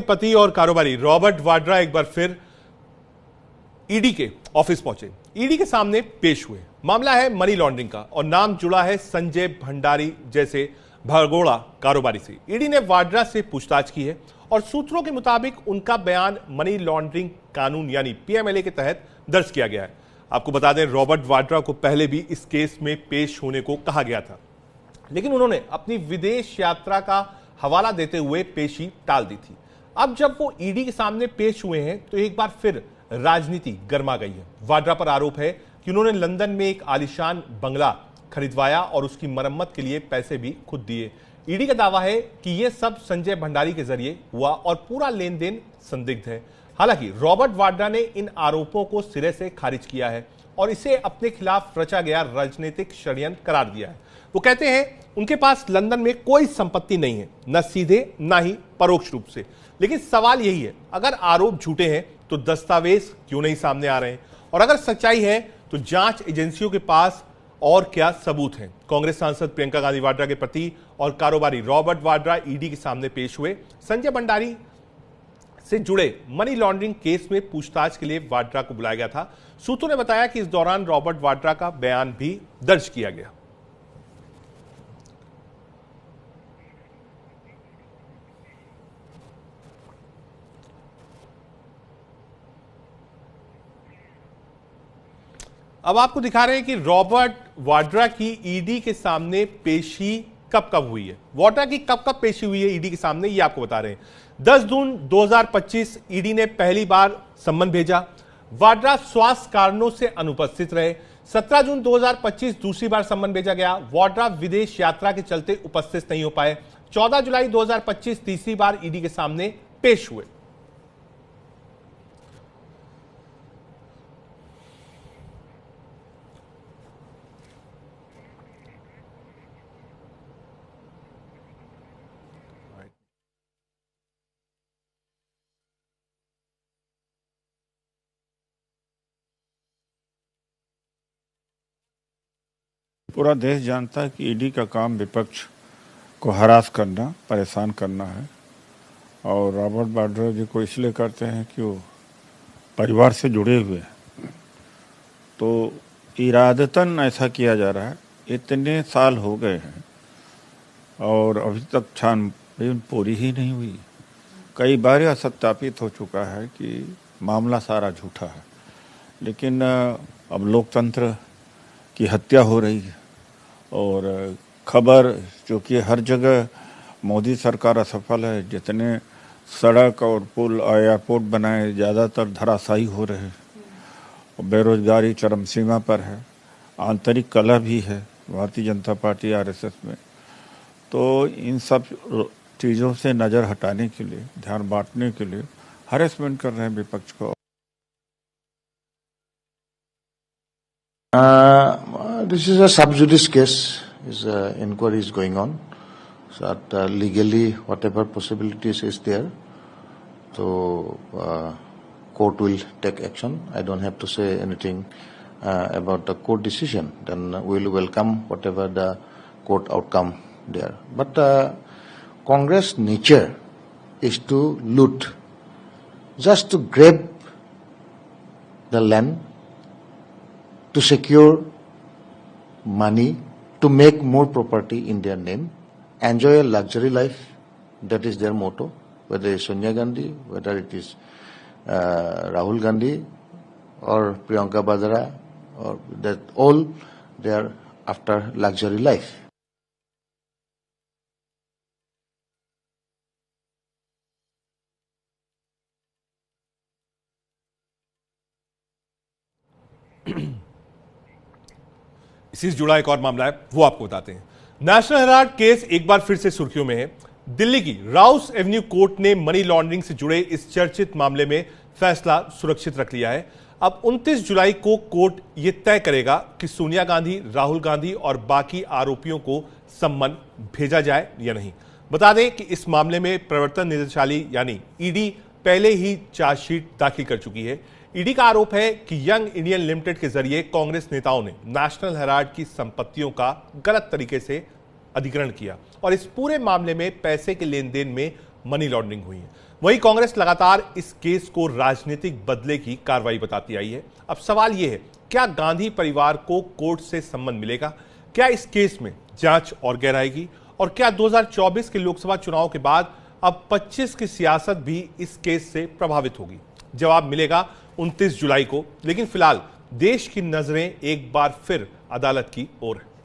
पति और कारोबारी रॉबर्ट वाड्रा एक बार फिर ईडी के ऑफिस पहुंचे, ईडी के सामने पेश हुए। मामला है मनी लॉन्ड्रिंग का और नाम जुड़ा है संजय भंडारी जैसे भगोड़ा कारोबारी से। ईडी ने वाड्रा से पूछताछ की है और सूत्रों के मुताबिक उनका बयान मनी लॉन्ड्रिंग कानून यानी पीएमएलए के तहत दर्ज किया गया है। आपको बता दें, रॉबर्ट वाड्रा को पहले भी इस केस में पेश होने को कहा गया था, लेकिन उन्होंने अपनी विदेश यात्रा का हवाला देते हुए पेशी टाल दी थी। अब जब वो ईडी के सामने पेश हुए हैं तो एक बार फिर राजनीति गर्मा गई है। वाड्रा पर आरोप है कि उन्होंने लंदन में एक आलीशान बंगला खरीदवाया और उसकी मरम्मत के लिए पैसे भी खुद दिए। ईडी का दावा है कि यह सब संजय भंडारी के जरिए हुआ और पूरा लेन देन संदिग्ध है। हालांकि रॉबर्ट वाड्रा ने इन आरोपों को सिरे से खारिज किया है और इसे अपने खिलाफ रचा गया राजनीतिक षड्यंत्र करार दिया है। वो कहते हैं उनके पास लंदन में कोई संपत्ति नहीं है, न सीधे न ही परोक्ष रूप से। लेकिन सवाल यही है, अगर आरोप झूठे हैं तो दस्तावेज क्यों नहीं सामने आ रहे हैं, और अगर सच्चाई है तो जांच एजेंसियों के पास और क्या सबूत हैं। कांग्रेस सांसद प्रियंका गांधी वाड्रा के पति और कारोबारी रॉबर्ट वाड्रा ईडी के सामने पेश हुए। संजय भंडारी से जुड़े मनी लॉन्ड्रिंग केस में पूछताछ के लिए वाड्रा को बुलाया गया था। सूत्रों ने बताया कि इस दौरान रॉबर्ट वाड्रा का बयान भी दर्ज किया गया। अब आपको दिखा रहे हैं कि रॉबर्ट वाड्रा की ईडी के सामने पेशी कब कब हुई है। वाड्रा की कब कब पेशी हुई है ईडी के सामने, ये आपको बता रहे हैं। 10 जून 2025 ईडी ने पहली बार सम्मन भेजा। वाड्रा स्वास्थ्य कारणों से अनुपस्थित रहे। 17 जून 2025 दूसरी बार सम्मन भेजा गया। वाड्रा विदेश यात्रा के चलते उपस्थित नहीं हो पाए। 14 जुलाई 2025 तीसरी बार ईडी के सामने पेश हुए। पूरा देश जानता है कि ईडी का काम विपक्ष को हरास करना, परेशान करना है। और रॉबर्ट वाड्रा जी को इसलिए करते हैं कि वो परिवार से जुड़े हुए हैं, तो इरादतन ऐसा किया जा रहा है। इतने साल हो गए हैं और अभी तक छानबीन पूरी ही नहीं हुई। कई बार यह सत्यापित हो चुका है कि मामला सारा झूठा है, लेकिन अब लोकतंत्र की हत्या हो रही है और खबर जो कि हर जगह मोदी सरकार असफल है। जितने सड़क और पुल एयरपोर्ट बनाए ज़्यादातर धराशायी हो रहे हैं। बेरोजगारी चरम सीमा पर है। आंतरिक कलह भी है भारतीय जनता पार्टी आरएसएस में। तो इन सब चीज़ों से नज़र हटाने के लिए, ध्यान बांटने के लिए हरेसमेंट कर रहे हैं विपक्ष को। This is a sub judice case. Inquiry is going on. So that legally, whatever possibilities is there, so court will take action. I don't have to say anything about the court decision. Then we will welcome whatever the court outcome there. But Congress nature is to loot, just to grab the land, to secure money, to make more property in their name, enjoy a luxury life. That is their motto. Whether it's Sonia Gandhi, whether it is Rahul Gandhi or Priyanka Vadra, or that all they are after luxury life. इसी से जुड़ा एक और मामला है, वो आपको बताते हैं। नेशनल हेराल्ड केस एक बार फिर से सुर्खियों में है। दिल्ली की राउस एवेन्यू कोर्ट ने मनी लॉन्ड्रिंग से जुड़े इस चर्चित मामले में फैसला सुरक्षित रख लिया है। अब 29 जुलाई को कोर्ट यह तय करेगा कि सोनिया गांधी, राहुल गांधी और बाकी आरोपियों को सम्मन भेजा जाए या नहीं। बता दें कि इस मामले में प्रवर्तन निदेशालय यानी ईडी पहले ही चार्जशीट दाखिल कर चुकी है। ईडी का आरोप है कि यंग इंडियन लिमिटेड के जरिए कांग्रेस नेताओं ने नेशनल हेराल्ड की संपत्तियों का गलत तरीके से अधिग्रहण किया और इस पूरे मामले में पैसे के लेन देन में मनी लॉन्ड्रिंग हुई है। वहीं कांग्रेस लगातार इस केस को राजनीतिक बदले की कार्रवाई बताती आई है। अब सवाल यह है, क्या गांधी परिवार को कोर्ट से सम्मन मिलेगा? क्या इस केस में जांच और गहराएगी? और क्या 2024 के लोकसभा चुनाव के बाद अब 25 की सियासत भी इस केस से प्रभावित होगी? जवाब मिलेगा 29 जुलाई को। लेकिन फिलहाल देश की नजरें एक बार फिर अदालत की ओर है।